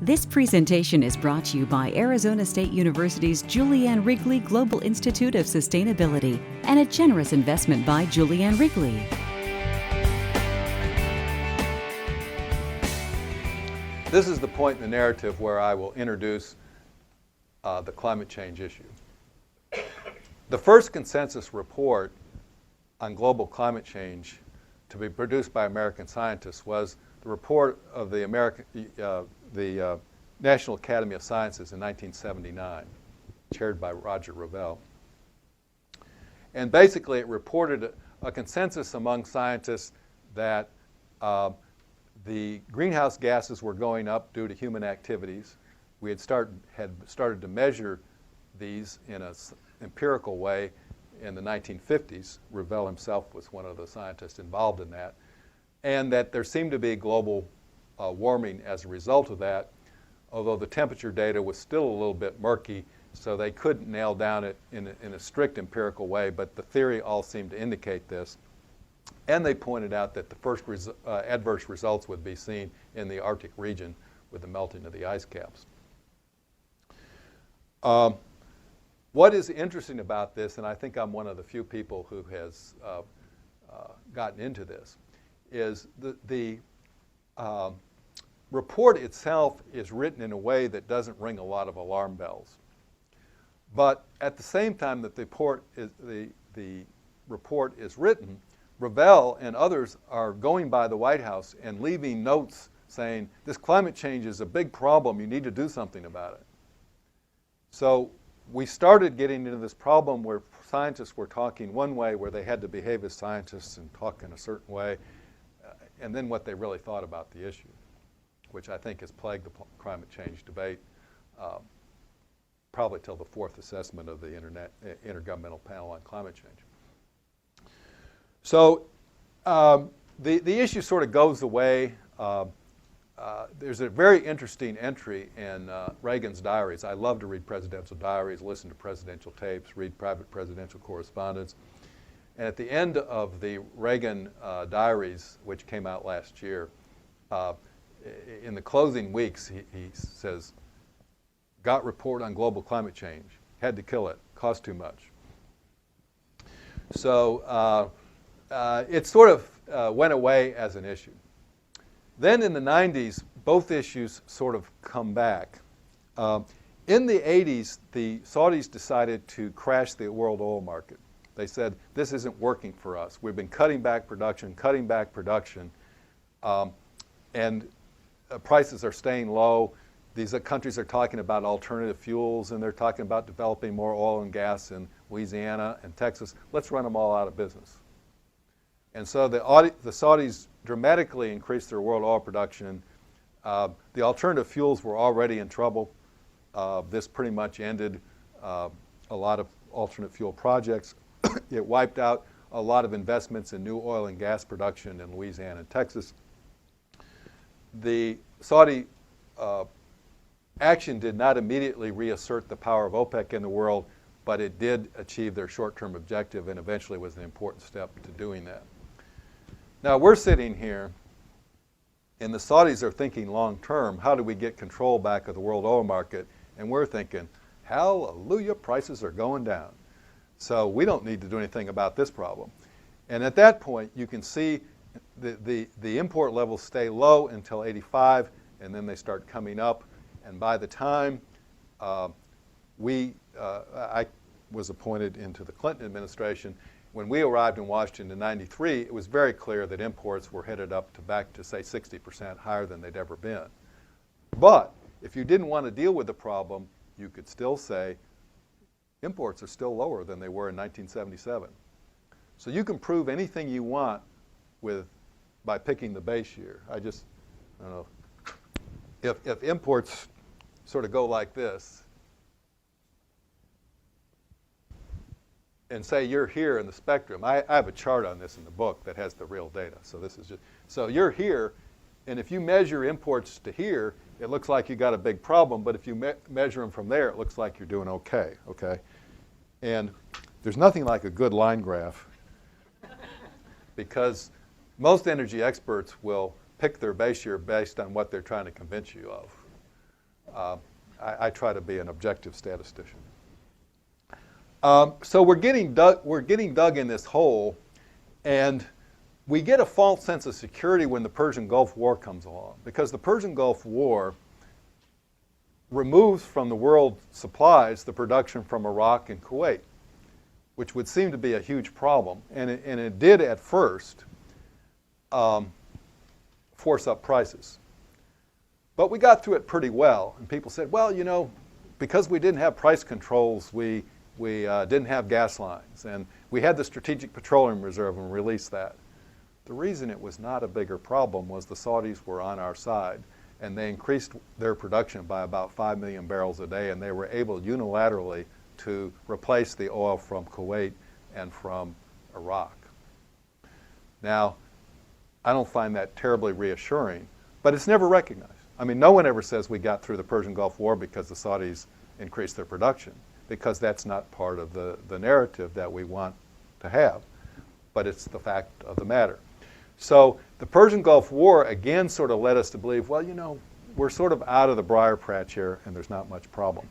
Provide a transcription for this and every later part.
This presentation is brought to you by Arizona State University's Julianne Wrigley Global Institute of Sustainability and a generous investment by Julianne Wrigley. This is the point in the narrative where I will introduce the climate change issue. The first consensus report on global climate change to be produced by American scientists was the report of the National Academy of Sciences in 1979, chaired by Roger Revelle. And basically it reported a consensus among scientists that the greenhouse gases were going up due to human activities. We had started to measure these in an empirical way in the 1950s. Revelle himself was one of the scientists involved in that. And that there seemed to be global warming as a result of that, although the temperature data was still a little bit murky, so they couldn't nail down it in a strict empirical way, but the theory all seemed to indicate this. And they pointed out that the first adverse results would be seen in the Arctic region with the melting of the ice caps. What is interesting about this, and I think I'm one of the few people who has gotten into this, is the report itself is written in a way that doesn't ring a lot of alarm bells. But at the same time that the report is written, Revelle and others are going by the White House and leaving notes saying, this climate change is a big problem, you need to do something about it. So we started getting into this problem where scientists were talking one way, where they had to behave as scientists and talk in a certain way, and then what they really thought about the issue, which I think has plagued the climate change debate probably till the fourth assessment of the Intergovernmental Panel on Climate Change. So the issue sort of goes away. There's a very interesting entry in Reagan's diaries. I love to read presidential diaries, listen to presidential tapes, read private presidential correspondence. And at the end of the Reagan Diaries, which came out last year, in the closing weeks, he says, got report on global climate change, had to kill it, cost too much. So it sort of went away as an issue. Then in the 90s, both issues sort of come back. In the 80s, the Saudis decided to crash the world oil market. They said, this isn't working for us. We've been cutting back production, and prices are staying low. These countries are talking about alternative fuels, and they're talking about developing more oil and gas in Louisiana and Texas. Let's run them all out of business. And so the Saudis dramatically increased their world oil production. The alternative fuels were already in trouble. This pretty much ended a lot of alternate fuel projects. It wiped out a lot of investments in new oil and gas production in Louisiana and Texas. The Saudi action did not immediately reassert the power of OPEC in the world, but it did achieve their short-term objective and eventually was an important step to doing that. Now we're sitting here, and the Saudis are thinking long-term, how do we get control back of the world oil market? And we're thinking, hallelujah, prices are going down. So we don't need to do anything about this problem. And at that point, you can see the import levels stay low until 85, and then they start coming up. And by the time I was appointed into the Clinton administration, when we arrived in Washington in 93, it was very clear that imports were headed up to back to, say, 60% higher than they'd ever been. But if you didn't want to deal with the problem, you could still say imports are still lower than they were in 1977. So you can prove anything you want by picking the base year. I don't know. If imports sort of go like this, and say you're here in the spectrum. I have a chart on this in the book that has the real data. So this is just, so you're here, and if you measure imports to here, it looks like you got a big problem, but if you measure them from there, it looks like you're doing okay, And there's nothing like a good line graph because most energy experts will pick their base year based on what they're trying to convince you of. I try to be an objective statistician. So we're getting dug in this hole, and we get a false sense of security when the Persian Gulf War comes along, because the Persian Gulf War removes from the world supplies the production from Iraq and Kuwait, which would seem to be a huge problem. And it did at first force up prices. But we got through it pretty well. And people said, well, you know, because we didn't have price controls, we didn't have gas lines. And we had the Strategic Petroleum Reserve and released that. The reason it was not a bigger problem was the Saudis were on our side, and they increased their production by about 5 million barrels a day, and they were able unilaterally to replace the oil from Kuwait and from Iraq. Now, I don't find that terribly reassuring, but it's never recognized. I mean, no one ever says we got through the Persian Gulf War because the Saudis increased their production, because that's not part of the narrative that we want to have, but it's the fact of the matter. So the Persian Gulf War, again, sort of led us to believe, well, you know, we're sort of out of the briar patch here, and there's not much problem.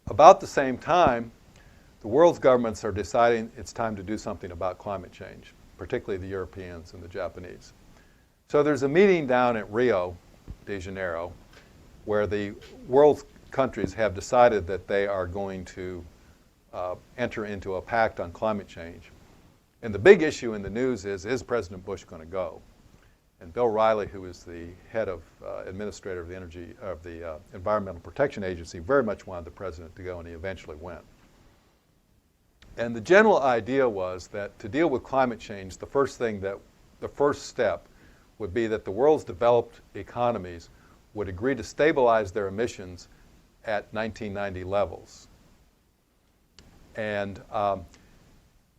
About the same time, the world's governments are deciding it's time to do something about climate change, particularly the Europeans and the Japanese. So there's a meeting down at Rio de Janeiro where the world's countries have decided that they are going to enter into a pact on climate change. And the big issue in the news is President Bush going to go? And Bill Riley, who is the head of administrator of the Environmental Protection Agency, very much wanted the president to go, and he eventually went. And the general idea was that to deal with climate change, the first step would be that the world's developed economies would agree to stabilize their emissions at 1990 levels. And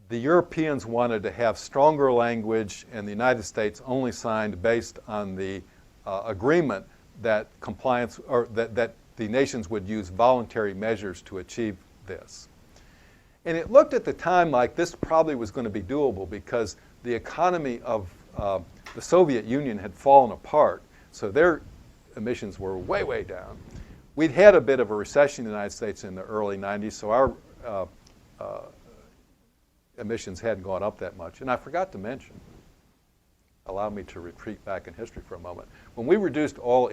the Europeans wanted to have stronger language, and the United States only signed based on the agreement that compliance, or that the nations would use voluntary measures to achieve this. And it looked at the time like this probably was going to be doable, because the economy of the Soviet Union had fallen apart, so their emissions were way, way down. We'd had a bit of a recession in the United States in the early 90s, so our emissions hadn't gone up that much. And I forgot to mention, allow me to retreat back in history for a moment. When we reduced oil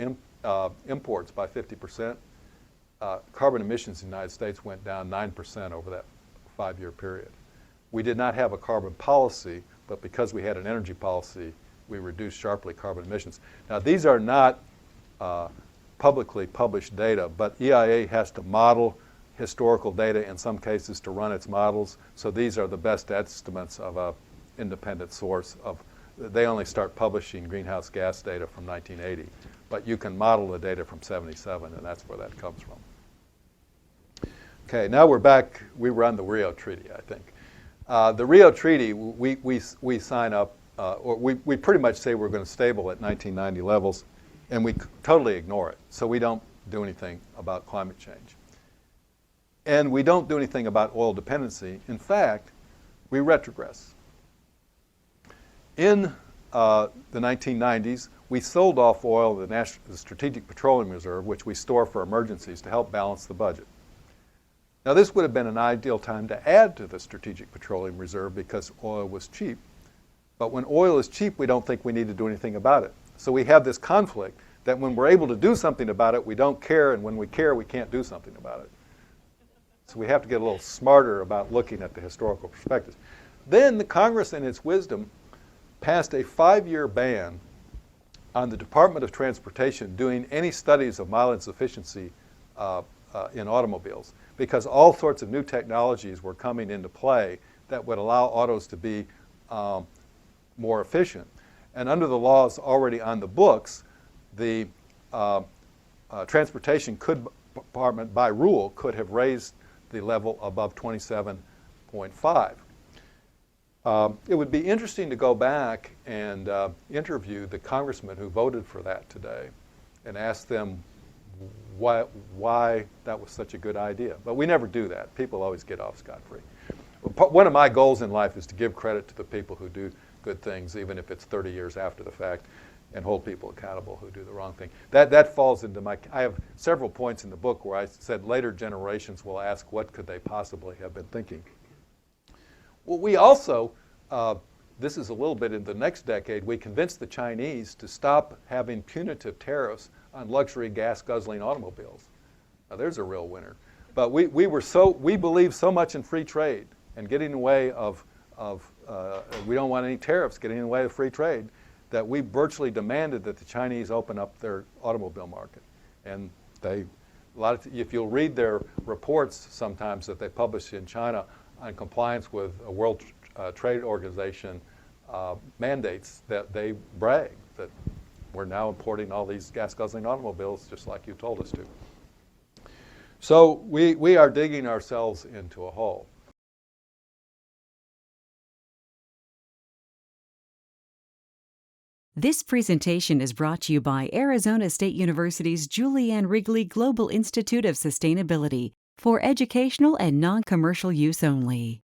imports by 50%, carbon emissions in the United States went down 9% over that 5-year period. We did not have a carbon policy, but because we had an energy policy, we reduced sharply carbon emissions. Now, these are not publicly published data, but EIA has to model historical data in some cases to run its models. So these are the best estimates of an independent source. They only start publishing greenhouse gas data from 1980, but you can model the data from 77, and that's where that comes from. Okay, now we're back. We run the Rio Treaty, I think. The Rio Treaty, we sign up, or we pretty much say we're going to stable at 1990 levels, and we totally ignore it. So we don't do anything about climate change. And we don't do anything about oil dependency. In fact, we retrogress. In the 1990s, we sold off oil to the Strategic Petroleum Reserve, which we store for emergencies to help balance the budget. Now, this would have been an ideal time to add to the Strategic Petroleum Reserve because oil was cheap. But when oil is cheap, we don't think we need to do anything about it. So we have this conflict that when we're able to do something about it, we don't care, and when we care, we can't do something about it. So we have to get a little smarter about looking at the historical perspectives. Then the Congress, in its wisdom, passed a 5-year ban on the Department of Transportation doing any studies of mileage efficiency in automobiles, because all sorts of new technologies were coming into play that would allow autos to be more efficient. And under the laws already on the books, the Transportation Department, by rule, could have raised the level above 27.5. It would be interesting to go back and interview the congressmen who voted for that today and ask them why that was such a good idea. But we never do that. People always get off scot-free. One of my goals in life is to give credit to the people who do good things, even if it's 30 years after the fact. and hold people accountable who do the wrong thing. That falls into I have several points in the book where I said later generations will ask what could they possibly have been thinking. Well, we also, this is a little bit in the next decade, we convinced the Chinese to stop having punitive tariffs on luxury gas-guzzling automobiles. Now there's a real winner. But we believed so much in free trade and getting in the way of we don't want any tariffs getting in the way of free trade, that we virtually demanded that the Chinese open up their automobile market. And if you'll read their reports sometimes that they publish in China on compliance with a World Trade Organization mandates, that they brag that we're now importing all these gas-guzzling automobiles just like you told us to. So we are digging ourselves into a hole. This presentation is brought to you by Arizona State University's Julianne Wrigley Global Institute of Sustainability for educational and non-commercial use only.